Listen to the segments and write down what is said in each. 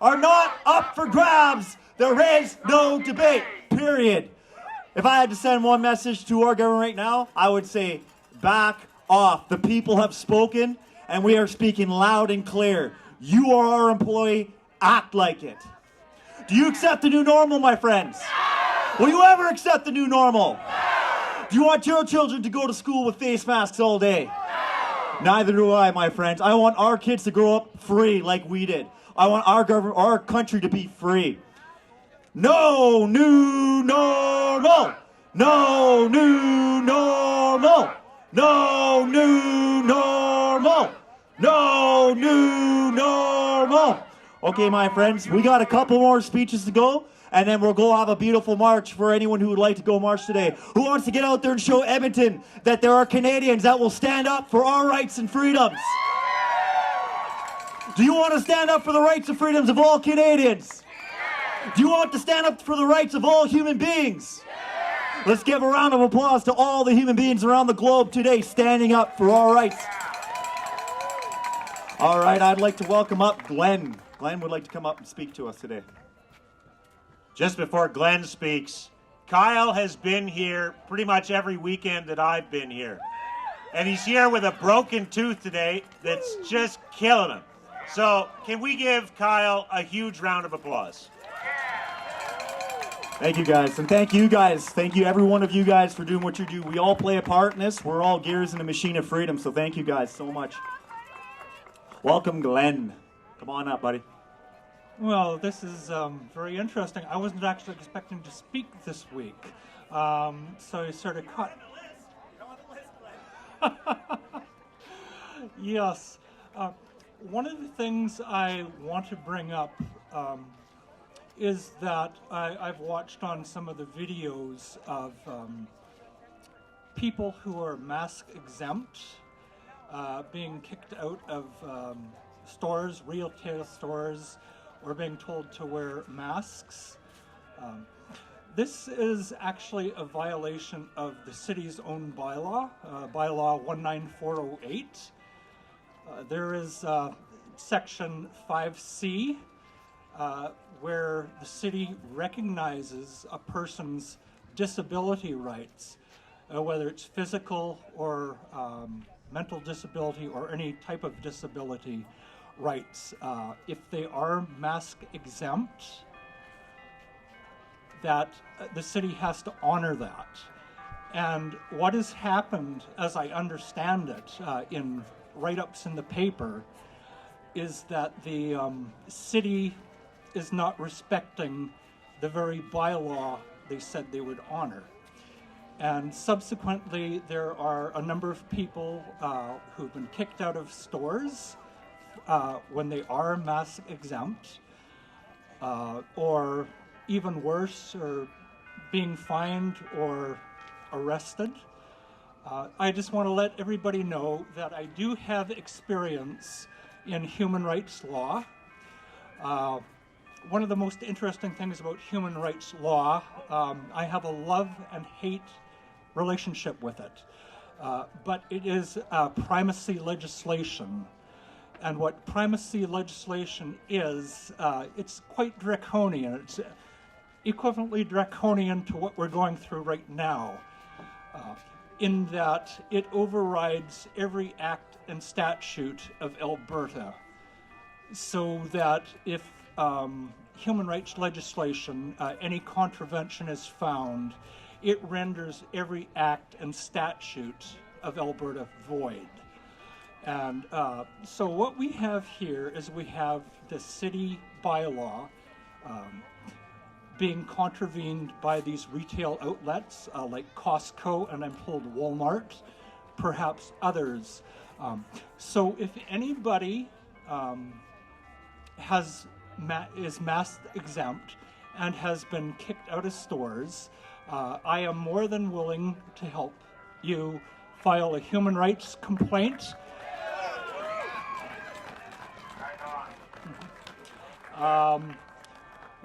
are not up for grabs. There is no debate, period. If I had to send one message to our government right now, I would say back off. The people have spoken, and we are speaking loud and clear. You are our employee. Act like it. Do you accept the new normal, my friends? Will you ever accept the new normal? Do you want your children to go to school with face masks all day? Neither do I, my friends. I want our kids to grow up free like we did. I want our government, our country to be free. No new normal. No new normal. No new normal. No new normal. Okay, my friends, we got a couple more speeches to go, and then we'll go have a beautiful march for anyone who would like to go march today. Who wants to get out there and show Edmonton that there are Canadians that will stand up for our rights and freedoms? Do you want to stand up for the rights and freedoms of all Canadians? Do you want to stand up for the rights of all human beings? Let's give a round of applause to all the human beings around the globe today standing up for our rights. All right, I'd like to welcome up Glen. Glen would like to come up and speak to us today. Just before Glenn speaks, Kyle has been here pretty much every weekend that I've been here. And he's here with a broken tooth today that's just killing him. So can we give Kyle a huge round of applause? Thank you, guys. And thank you, guys. Thank you, every one of you guys, for doing what you do. We all play a part in this. We're all gears in a machine of freedom. So thank you, guys, so much. Welcome, Glen. Come on up, buddy. Well, this is very interesting. I wasn't actually expecting to speak this week. So you sort of caught... Yes. One of the things I want to bring up is that I've watched on some of the videos of people who are mask exempt being kicked out of stores, retail stores, or being told to wear masks. This is actually a violation of the city's own bylaw, bylaw 19408. There is section 5C where the city recognizes a person's disability rights, whether it's physical or mental disability or any type of disability rights. If they are mask exempt, that the city has to honor that. And what has happened, as I understand it, in write-ups in the paper, is that the city is not respecting the very bylaw they said they would honor. And subsequently, there are a number of people who've been kicked out of stores when they are mask exempt, or even worse, or being fined or arrested. I just want to let everybody know that I do have experience in human rights law. One of the most interesting things about human rights law, I have a love and hate relationship with it. But it is primacy legislation. And what primacy legislation is, it's quite draconian. It's equivalently draconian to what we're going through right now, in that it overrides every act and statute of Alberta, so that if human rights legislation, any contravention is found, it renders every act and statute of Alberta void. And so what we have here is we have the city bylaw being contravened by these retail outlets like Costco and I'm told Walmart, perhaps others. So if anybody is mask exempt and has been kicked out of stores, I am more than willing to help you file a human rights complaint.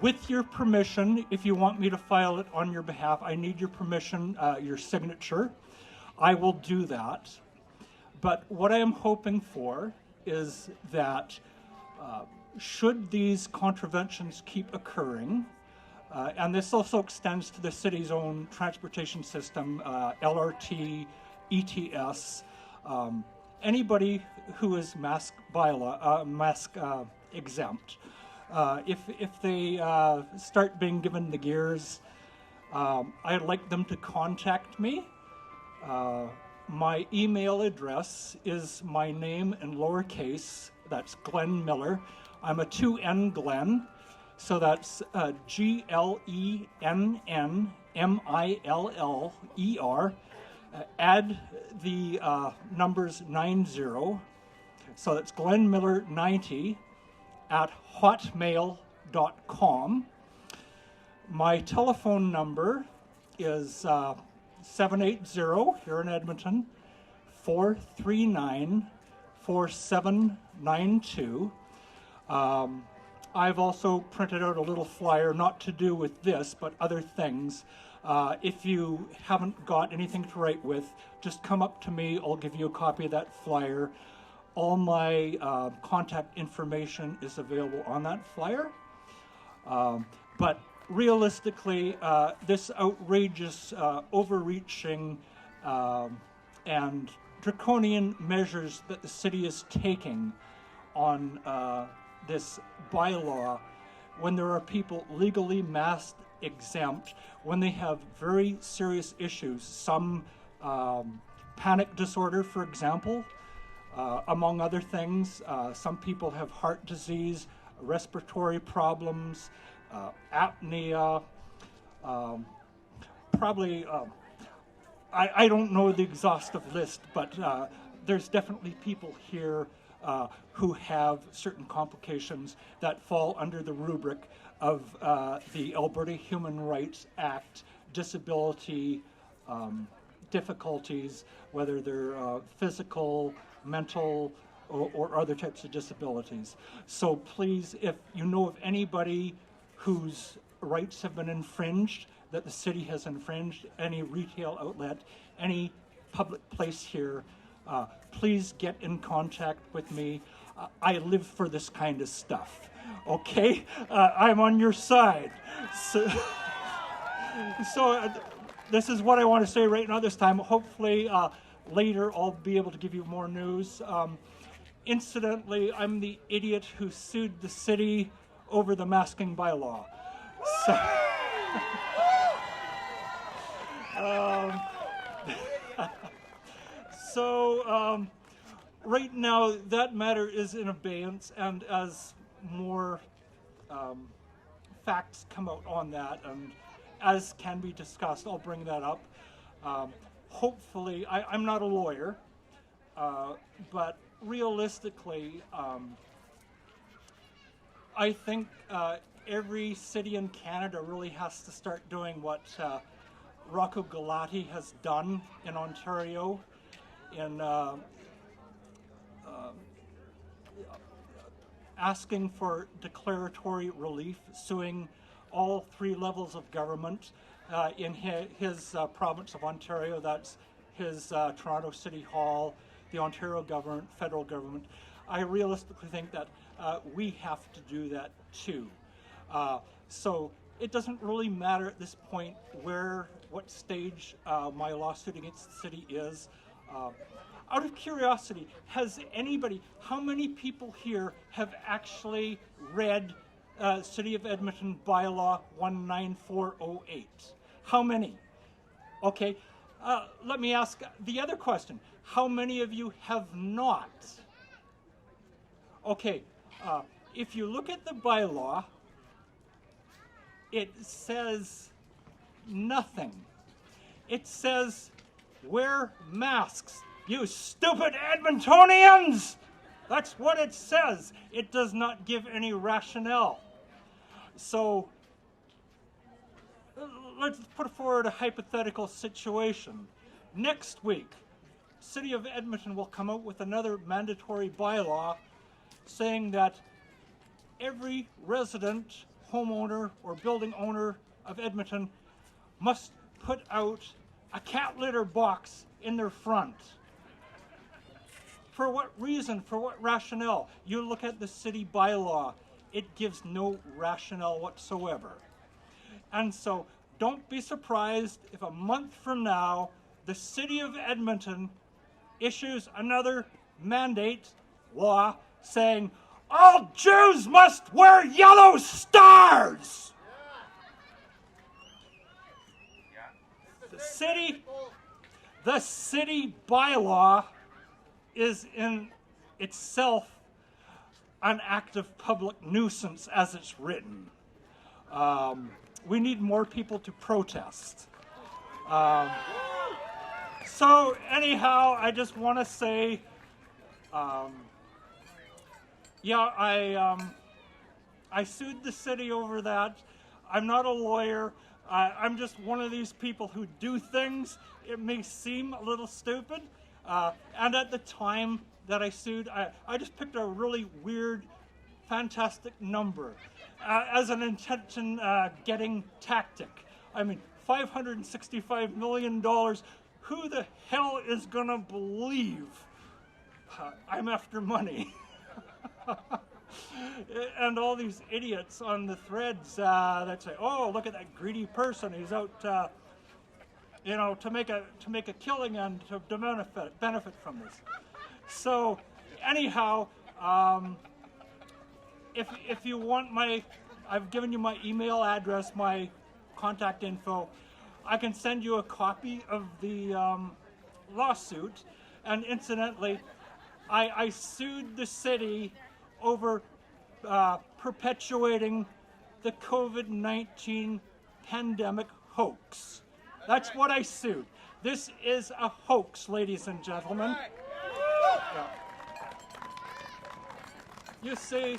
With your permission, if you want me to file it on your behalf, I need your permission, your signature. I will do that. But what I am hoping for is that should these contraventions keep occurring, and this also extends to the city's own transportation system, LRT, ETS, anybody who is mask exempt. If they start being given the gears, I'd like them to contact me. My email address is my name in lowercase. That's Glen Miller. I'm a 2N Glen, so that's GLENNMILLER. Add the numbers 90, so that's glenmiller90 at hotmail.com. My telephone number is 780 here in Edmonton, 439-4792. I've also printed out a little flyer, not to do with this, but other things. If you haven't got anything to write with, just come up to me. I'll give you a copy of that flyer. All my contact information is available on that flyer. But realistically, this outrageous, overreaching, and draconian measures that the city is taking on this bylaw, when there are people legally mask exempt, when they have very serious issues, some panic disorder, for example, among other things. Some people have heart disease, respiratory problems, apnea, probably, I don't know the exhaustive list, but there's definitely people here who have certain complications that fall under the rubric of the Alberta Human Rights Act disability difficulties, whether they're physical, mental, or other types of disabilities. So please, if you know of anybody whose rights have been infringed, that the city has infringed, any retail outlet, any public place here, please get in contact with me. I live for this kind of stuff, okay? I'm on your side. So this is what I want to say right now this time. Hopefully later I'll be able to give you more news. Incidentally, I'm the idiot who sued the city over the masking bylaw. So, right now that matter is in abeyance, and as more facts come out on that, and as can be discussed, I'll bring that up. Hopefully, I'm not a lawyer, but realistically, I think every city in Canada really has to start doing what Rocco Galati has done in Ontario, in asking for declaratory relief, suing all three levels of government in his province of Ontario. That's his Toronto City Hall, the Ontario government, federal government. I realistically think that we have to do that too. So it doesn't really matter at this point what stage my lawsuit against the city is. Out of curiosity, how many people here have actually read City of Edmonton bylaw 19408? How many? Okay, let me ask the other question. How many of you have not? Okay, if you look at the bylaw, it says nothing. It says, wear masks, you stupid Edmontonians! That's what it says. It does not give any rationale. So, let's put forward a hypothetical situation. Next week, City of Edmonton will come out with another mandatory bylaw saying that every resident, homeowner, or building owner of Edmonton must put out a cat litter box in their front. For what reason? For what rationale? You look at the city bylaw. it gives no rationale whatsoever. And so don't be surprised if a month from now, the City of Edmonton issues another mandate law saying all Jews must wear yellow stars. The city bylaw is in itself an act of public nuisance as it's written. We need more people to protest. So anyhow, I just want to say, I sued the city over that. I'm not a lawyer. I'm just one of these people who do things. It may seem a little stupid. And at the time that I sued, I just picked a really weird, fantastic number as an intention-getting tactic. I mean, $565 million. Who the hell is going to believe I'm after money? And all these idiots on the threads that say, "Oh, look at that greedy person. He's out, to make a killing and to benefit from this." So, anyhow, if you want I've given you my email address, my contact info. I can send you a copy of the lawsuit. And incidentally, I sued the city over perpetuating the COVID-19 pandemic hoax. That's what I sued. This is a hoax, ladies and gentlemen. Yeah. You see,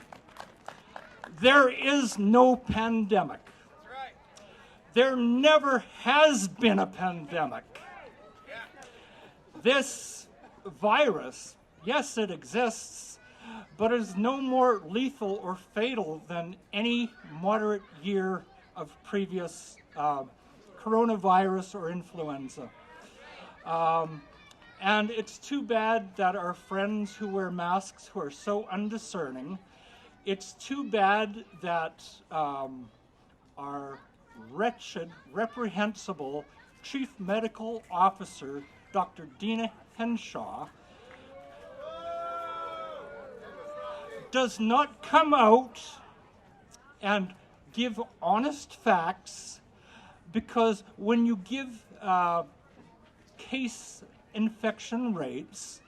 there is no pandemic. There never has been a pandemic. This virus, yes, it exists, but is no more lethal or fatal than any moderate year of previous coronavirus or influenza. And it's too bad that our friends who wear masks, who are so undiscerning, it's too bad that our wretched, reprehensible Chief Medical Officer, Dr. Dina Henshaw, does not come out and give honest facts, because when you give case infection rates,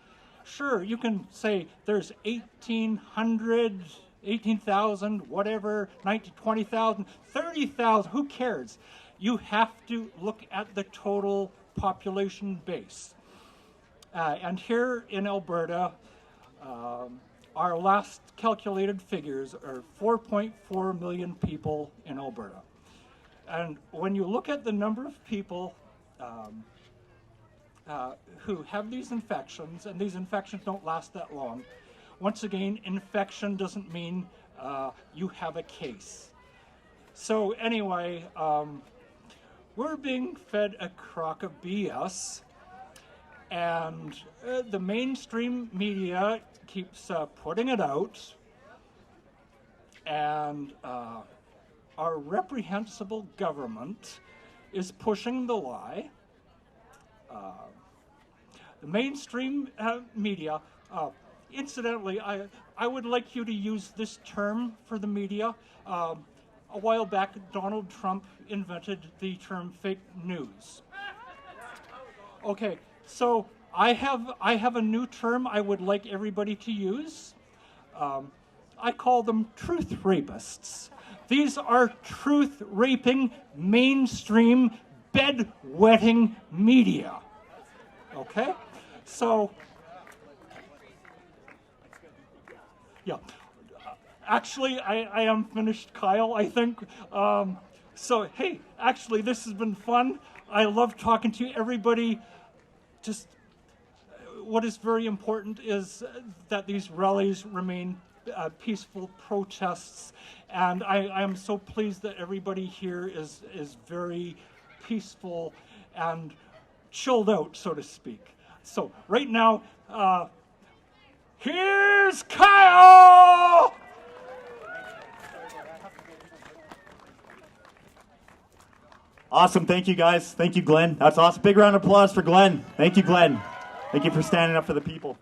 sure, you can say there's 1,800, 18,000, whatever, 19, 20,000, 30,000, who cares? You have to look at the total population base. And here in Alberta, our last calculated figures are 4.4 million people in Alberta. And when you look at the number of people who have these infections, and these infections don't last that long, once again, infection doesn't mean you have a case. So anyway, we're being fed a crock of BS, and the mainstream media keeps putting it out, and our reprehensible government is pushing the lie. The mainstream media, incidentally, I would like you to use this term for the media. A while back, Donald Trump invented the term fake news. Okay, so I have a new term I would like everybody to use. I call them truth rapists. These are truth-raping, mainstream, bed-wetting media. Okay? So, yeah. Actually, I am finished, Kyle, I think. So, hey, actually, this has been fun. I love talking to you. Everybody, just what is very important is that these rallies remain peaceful protests. And I am so pleased that everybody here is very peaceful and chilled out, so to speak. So, right now, here's Kyle! Awesome. Thank you, guys. Thank you, Glenn. That's awesome. Big round of applause for Glenn. Thank you, Glenn. Thank you for standing up for the people.